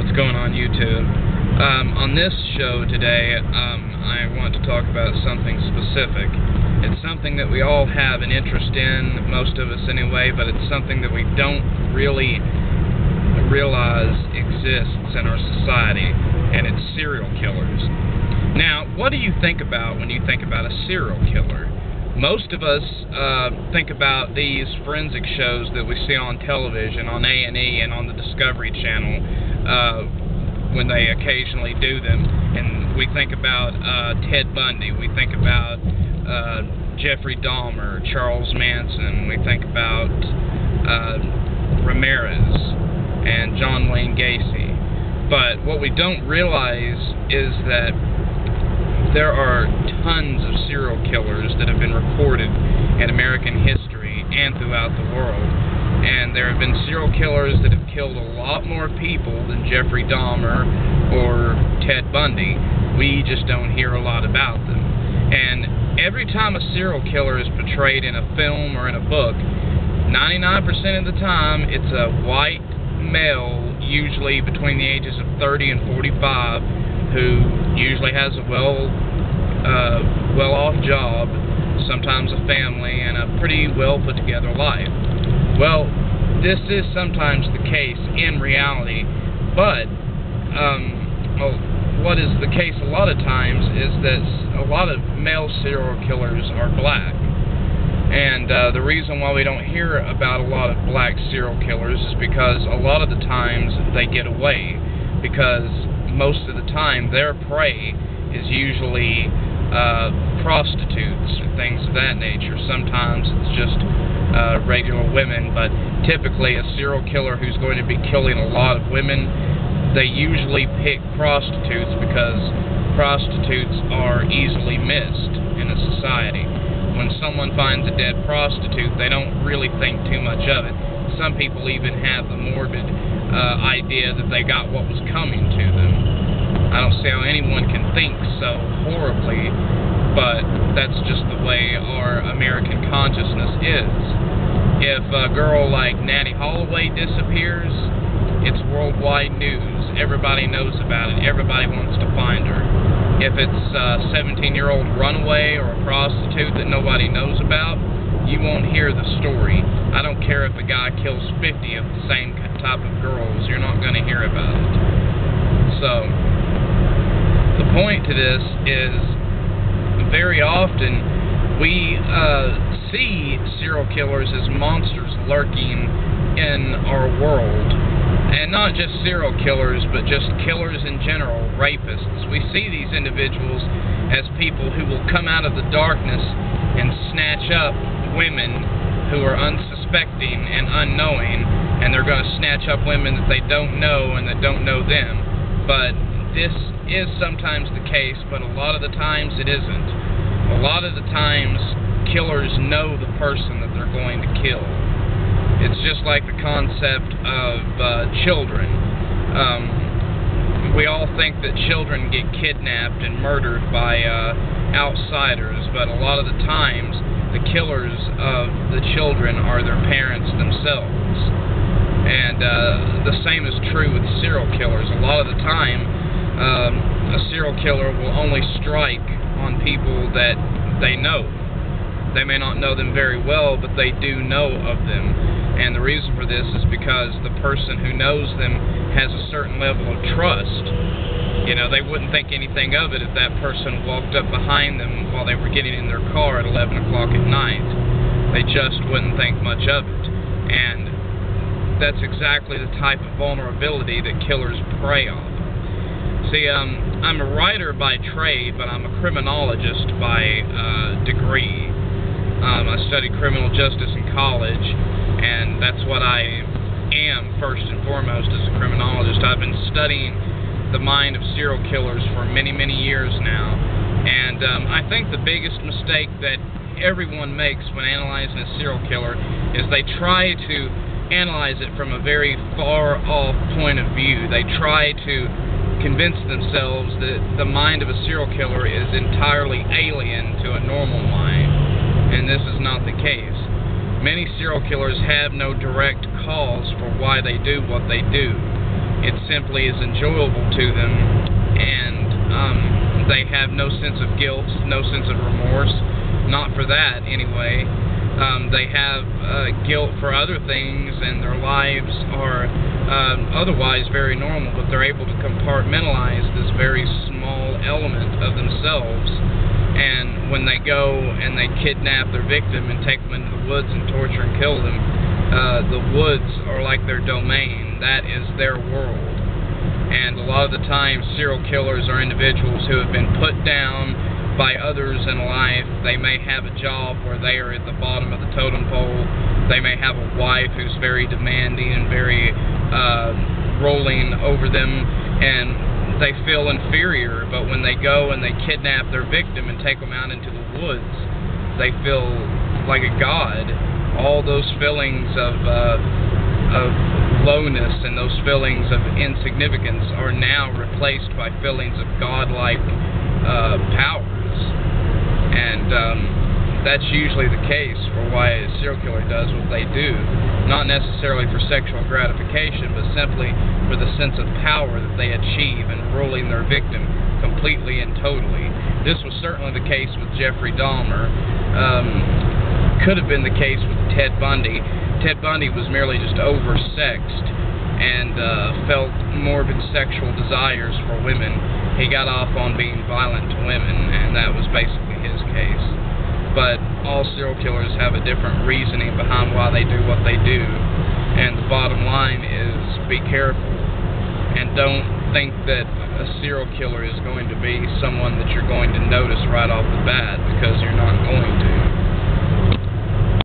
What's going on YouTube? On this show today, I want to talk about something specific. It's something that we all have an interest in, most of us anyway, but it's something that we don't really realize exists in our society, and it's serial killers. Now, what do you think about when you think about a serial killer? Most of us think about these forensic shows that we see on television, on A&E and on the Discovery Channel, when they occasionally do them. And we think about Ted Bundy, we think about Jeffrey Dahmer, Charles Manson, we think about Ramirez and John Wayne Gacy. But what we don't realize is that there are tons of serial killers that have been recorded in American history and throughout the world. And there have been serial killers that have killed a lot more people than Jeffrey Dahmer or Ted Bundy. We just don't hear a lot about them. And every time a serial killer is portrayed in a film or in a book, 99% of the time it's a white male, usually between the ages of 30 and 45, who usually has a well-off job, sometimes a family, and a pretty well put together life. Well, this is sometimes the case in reality, but what is the case a lot of times is that a lot of male serial killers are black. And the reason why we don't hear about a lot of black serial killers is because a lot of the times they get away, because most of the time their prey is usually prostitutes or things of that nature. Sometimes it's just regular women, but typically a serial killer who's going to be killing a lot of women, they usually pick prostitutes because prostitutes are easily missed in a society. When someone finds a dead prostitute, they don't really think too much of it. Some people even have the morbid idea that they got what was coming to them. I don't see how anyone can think so horribly, but that's just the way our American consciousness is. If a girl like Natty Holloway disappears, it's worldwide news. Everybody knows about it. Everybody wants to find her. If it's a 17-year-old runaway or a prostitute that nobody knows about, you won't hear the story. I don't care if a guy kills 50 of the same type of girls, you're not going to hear about it. So, the point to this is, very often we see serial killers as monsters lurking in our world. And not just serial killers, but just killers in general, rapists. We see these individuals as people who will come out of the darkness and snatch up women who are unsuspecting and unknowing, and they're going to snatch up women that they don't know and that don't know them. But this is sometimes the case, but a lot of the times it isn't. A lot of the times killers know the person that they're going to kill. It's just like the concept of children. We all think that children get kidnapped and murdered by outsiders, but a lot of the times the killers of the children are their parents themselves. And the same is true with serial killers. A lot of the time, a serial killer will only strike on people that they know. They may not know them very well, but they do know of them. And the reason for this is because the person who knows them has a certain level of trust. You know, they wouldn't think anything of it if that person walked up behind them while they were getting in their car at 11 o'clock at night. They just wouldn't think much of it. And that's exactly the type of vulnerability that killers prey on. See, I'm a writer by trade, but I'm a criminologist by degree. I studied criminal justice in college, and that's what I am first and foremost as a criminologist. I've been studying the mind of serial killers for many, many years now, and I think the biggest mistake that everyone makes when analyzing a serial killer is they try to analyze it from a very far-off point of view. They try to convince themselves that the mind of a serial killer is entirely alien to a normal mind. And this is not the case. Many serial killers have no direct cause for why they do what they do. It simply is enjoyable to them, and they have no sense of guilt, no sense of remorse. Not for that, anyway. They have guilt for other things, and their lives are otherwise very normal, but they're able to compartmentalize this very small element of themselves. And when they go and they kidnap their victim and take them into the woods and torture and kill them, the woods are like their domain. That is their world. And a lot of the time, serial killers are individuals who have been put down by others in life. They may have a job where they are at the bottom of the totem pole. They may have a wife who's very demanding and very rolling over them, and they feel inferior. But when they go and they kidnap their victim and take them out into the woods, they feel like a god. All those feelings of lowness and those feelings of insignificance are now replaced by feelings of godlike powers. And that's usually the case for why a serial killer does what they do. Not necessarily for sexual gratification, but simply for the sense of power that they achieve in ruling their victim completely and totally. This was certainly the case with Jeffrey Dahmer. Could have been the case with Ted Bundy. Ted Bundy was merely just oversexed and felt morbid sexual desires for women. He got off on being violent to women, and that was basically his case. But all serial killers have a different reasoning behind why they do what they do. And the bottom line is, be careful. And don't think that a serial killer is going to be someone that you're going to notice right off the bat, because you're not going to.